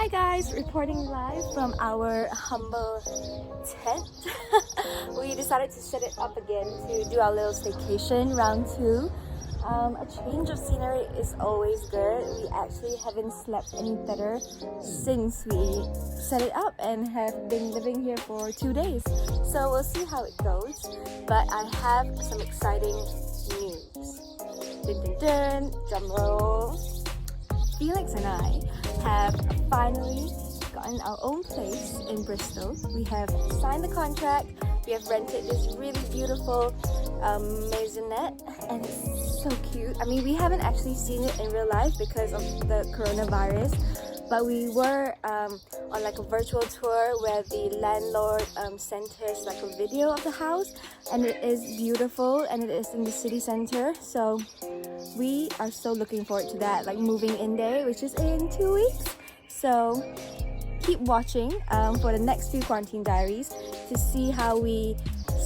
Hi guys, reporting live from our humble tent. We decided to set it up again to do our little staycation round 2. A change of scenery is always good. We actually haven't slept any better since we set it up and have been living here for 2 days. So we'll see how it goes. But I have some exciting news. Dun dun dun, drum roll. Felix and I have finally gotten our own place in Bristol. We have signed the contract. We have rented this really beautiful maisonette, and it's so cute. I mean, we haven't actually seen it in real life because of the coronavirus, but we were on like a virtual tour where the landlord sent us like a video of the house, and it is beautiful and it is in the city center. So we are so looking forward to that, like moving in day, which is in 2 weeks. So keep watching for the next few quarantine diaries to see how we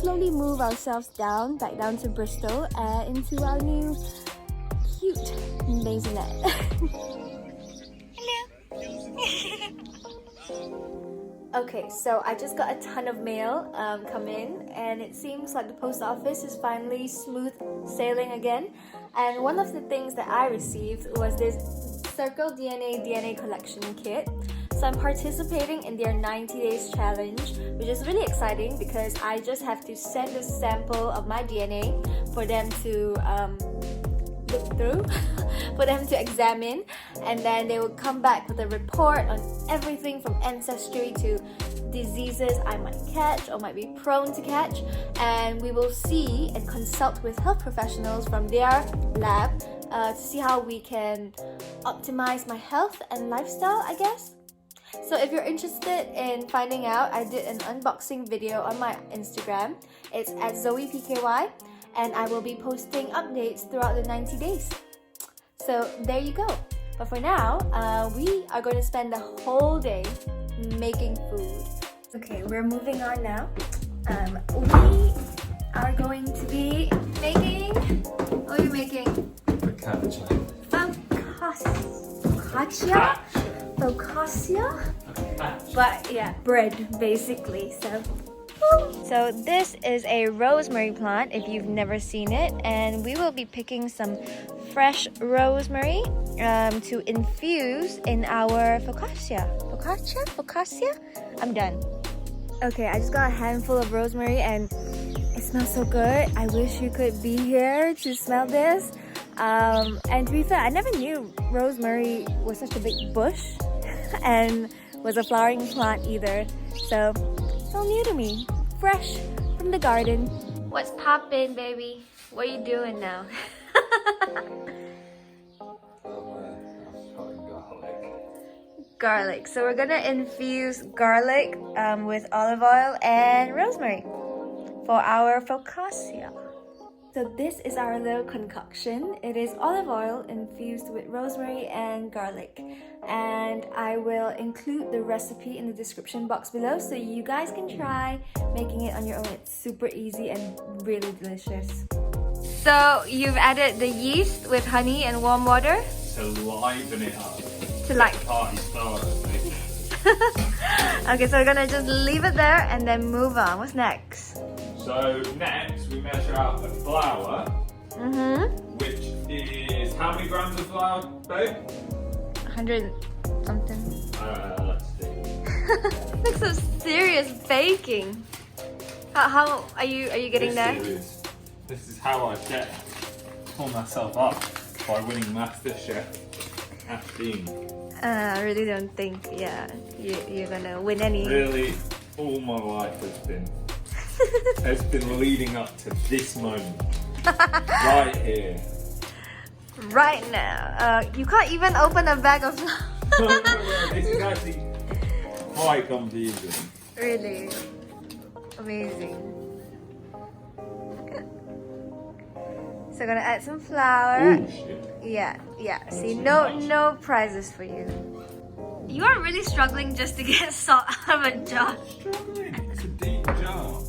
slowly move ourselves back down to Bristol and into our new cute maisonette. Okay, so I just got a ton of mail come in, and it seems like the post office is finally smooth sailing again. And one of the things that I received was this Circle DNA collection kit. So I'm participating in their 90 days challenge, which is really exciting because I just have to send a sample of my DNA for them to look through, for them to examine, and then they will come back with a report on everything from ancestry to diseases I might catch or might be prone to catch, and we will see and consult with health professionals from their lab to see how we can optimize my health and lifestyle, I guess. So if you're interested in finding out, I did an unboxing video on my Instagram. It's at zoeypky, and I will be posting updates throughout the 90 days. So there you go. But for now, we are going to spend the whole day making food. Okay, we're moving on now. We are going to be making... What are you making? Focaccia. Focaccia? Focaccia? But yeah, bread basically. So this is a rosemary plant if you've never seen it, and we will be picking some fresh rosemary to infuse in our focaccia. Focaccia? I'm done. Okay, I just got a handful of rosemary and it smells so good. I wish you could be here to smell this. And to be fair, I never knew rosemary was such a big bush and was a flowering plant either. So it's all new to me. Fresh from the garden. What's poppin', baby? What are you doing now? Garlic. So we're gonna infuse garlic with olive oil and rosemary for our focaccia. So this is our little concoction. It is olive oil infused with rosemary and garlic. And I will include the recipe in the description box below so you guys can try making it on your own. It's super easy and really delicious. So you've added the yeast with honey and warm water? To liven it up. To like... Party starter, Okay, so we're gonna just leave it there and then move on. What's next? So next we measure out the flour, which is how many grams of flour, babe? 100 something. Let's see. Looks so serious baking. How are you getting there? Serious. This is how I pull myself up by winning MasterChef at Dean. I really don't think, you're gonna win any. Really, all my life has been leading up to this moment. Right here. Right now. You can't even open a bag of flour. No, this is actually quite confusing. Really? Amazing. So we're gonna add some flour. Ooh, shit. Yeah. See, no prizes for you. You are really struggling just to get salt out of a jar. Struggling. It's a deep jar.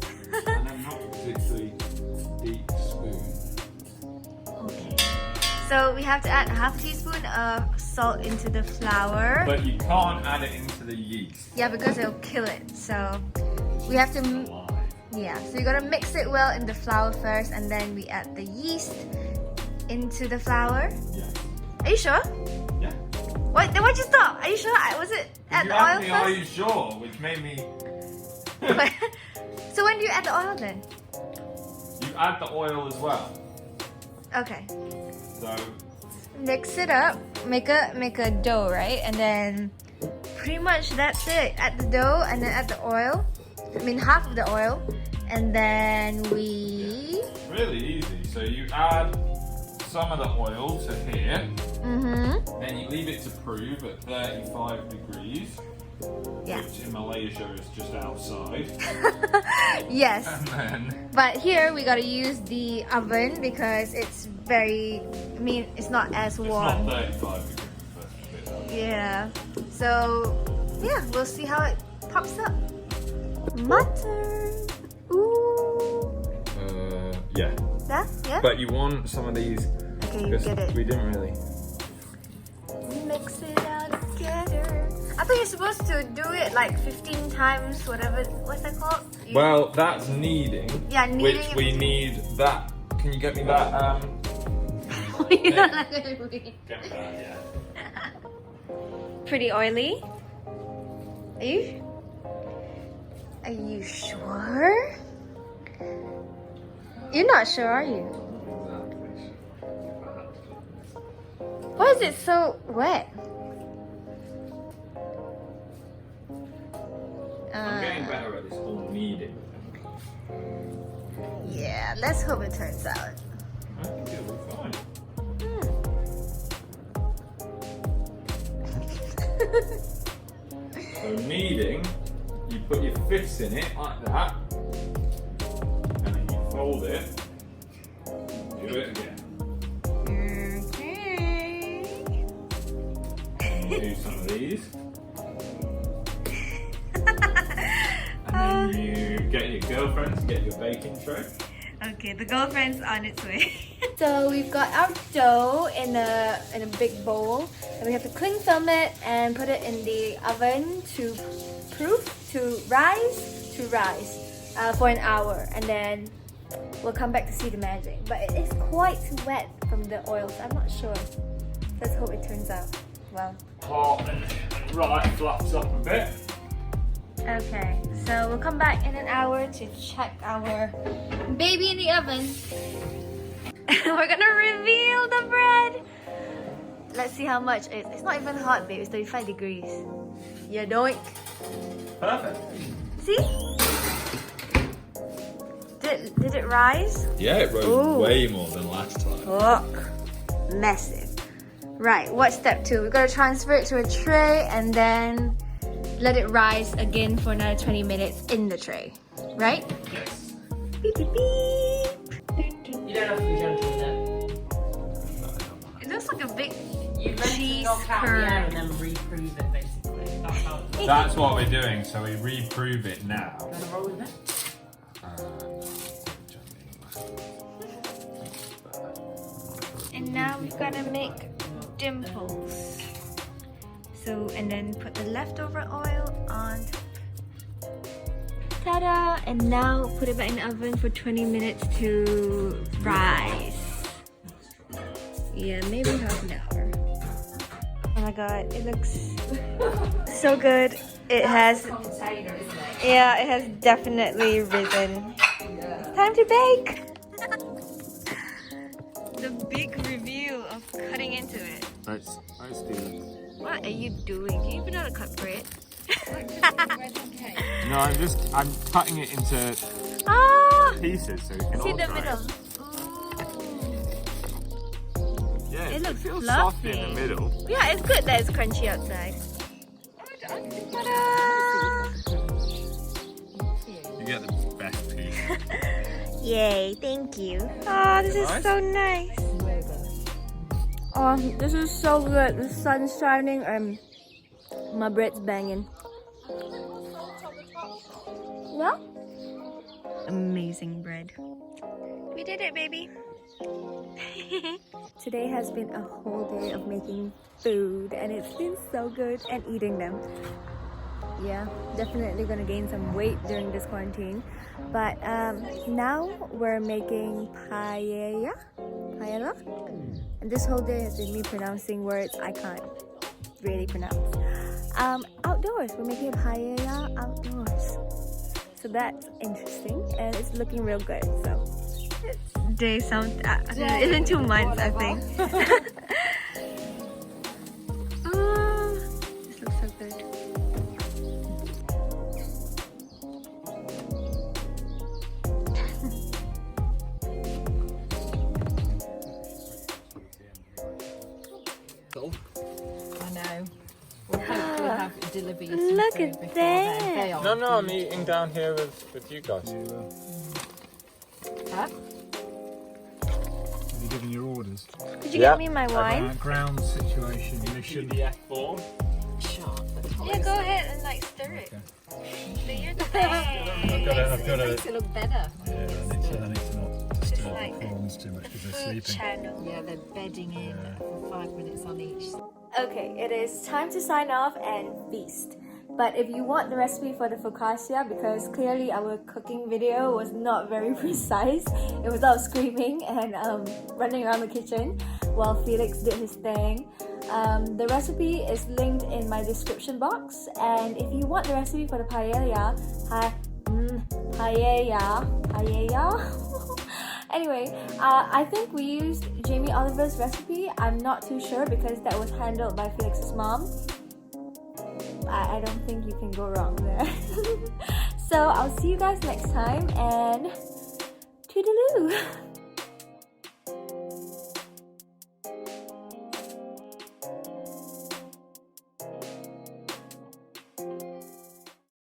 And I'm not particularly deep spoon. Okay. So we have to add half a teaspoon of salt into the flour. But you can't add it into the yeast. Yeah, because it'll kill it. So we have to. Yeah, so you gotta mix it well in the flour first, and then we add the yeast into the flour. Yeah. Are you sure? Yeah. Wait, then why'd you stop? Are you sure? Was it add the oil first? Are you sure? Which made me. So when do you add the oil then? You add the oil as well. Okay. So. Mix it up. Make a dough, right? And then pretty much that's it. Add the dough and then add the oil. I mean half of the oil, and then we. Yeah, really easy. So you add some of the oil to here. Then you leave it to prove at 35 degrees. Yeah. Which in Malaysia is just outside. Yes. And then. But here we gotta use the oven because it's very. I mean, it's not as warm. It's not 35 degrees. Yeah. So yeah, we'll see how it pops up. Mutton. Ooh. Yeah. That? Yeah. But you want some of these. Okay, you get it. We didn't really. Mix it all together. I thought you're supposed to do it like 15 times, whatever. What's that called? Well, that's kneading. Yeah, kneading. Which we need that. Can you get me that? You're not like Get me that, yeah. Pretty oily. Are you sure? You're not sure, are you? Why is it so wet? I'm getting better at this whole kneading. Yeah, let's hope it turns out. I think it'll be fine. So kneading, you put your fists in it like that, and then you fold it. Do it again. Okay. And you do some of these. And then you get your girlfriend to get your baking tray. Okay, the girlfriend's on its way. So we've got our dough in a big bowl, and we have to cling film it and put it in the oven to rise for an hour, and then we'll come back to see the magic. But it is quite wet from the oil, so I'm not sure. Let's hope it turns out well. Hot and right, fluffs up a bit. Okay, so we'll come back in an hour to check our baby in the oven. We're gonna reveal the bread. Let's see how much it is. It's not even hot, babe. It's 35 degrees. Yeah, doink. Perfect. See? Did it rise? Yeah, it rose way more than last time. Look, massive. Right, what's step 2? We've got to transfer it to a tray and then let it rise again for another 20 minutes in the tray. Right? Yes. Beep, beep, beep. You don't have to be gentle with it. It looks like a big You cheese knock out the curd. air and then reprove it, basically. That's how it's That's what we're doing, so we reprove it now. gonna roll with it. And now we've got to make dimples. So, and then put the leftover oil on top. Ta-da! And now put it back in the oven for 20 minutes to rise. Yeah, maybe half an hour. Oh my god, it looks so good. It has, yeah, it has definitely risen. Time to bake! The big reveal of cutting into it. Let's do it. What are you doing? Do you even know how to cut bread? No, I'm cutting it into pieces so you can See the alter middle. it. Yeah, It looks feels fluffy. soft in the middle. Yeah, it's good that it's crunchy outside. Ta-da! You get the best piece. Yay, thank you. Oh, this is so nice. Oh, this is so good. The sun's shining and my bread's banging. Well, amazing bread. We did it, baby. Today has been a whole day of making food and it's been so good, and eating them. Yeah, definitely gonna gain some weight during this quarantine. But now we're making paella. And this whole day has been me pronouncing words I can't really pronounce. Outdoors, we're making paella outdoors. So that's interesting and it's looking real good. So it's day it's in 2 months, I think. Oh, this looks so good. I know. We'll hopefully have delivery. Look at that. No, I'm eating down here with you guys. Huh? Have you given your orders? Could you get me my wine? Ground situation, mission. PDF form. Yeah, go ahead and like stir it. So you're the I've got It makes it look better. Yeah, I need to not disturb like the prawns too much because they're food sleeping. channel. Yeah, they're bedding in for 5 minutes on each. Okay, it is time to sign off and feast. But if you want the recipe for the focaccia, because clearly our cooking video was not very precise, it was all screaming and running around the kitchen while Felix did his thing. The recipe is linked in my description box, and if you want the recipe for the paella, anyway, I think we used Jamie Oliver's recipe. I'm not too sure because that was handled by Felix's mom. I don't think you can go wrong there. So I'll see you guys next time, and toodaloo!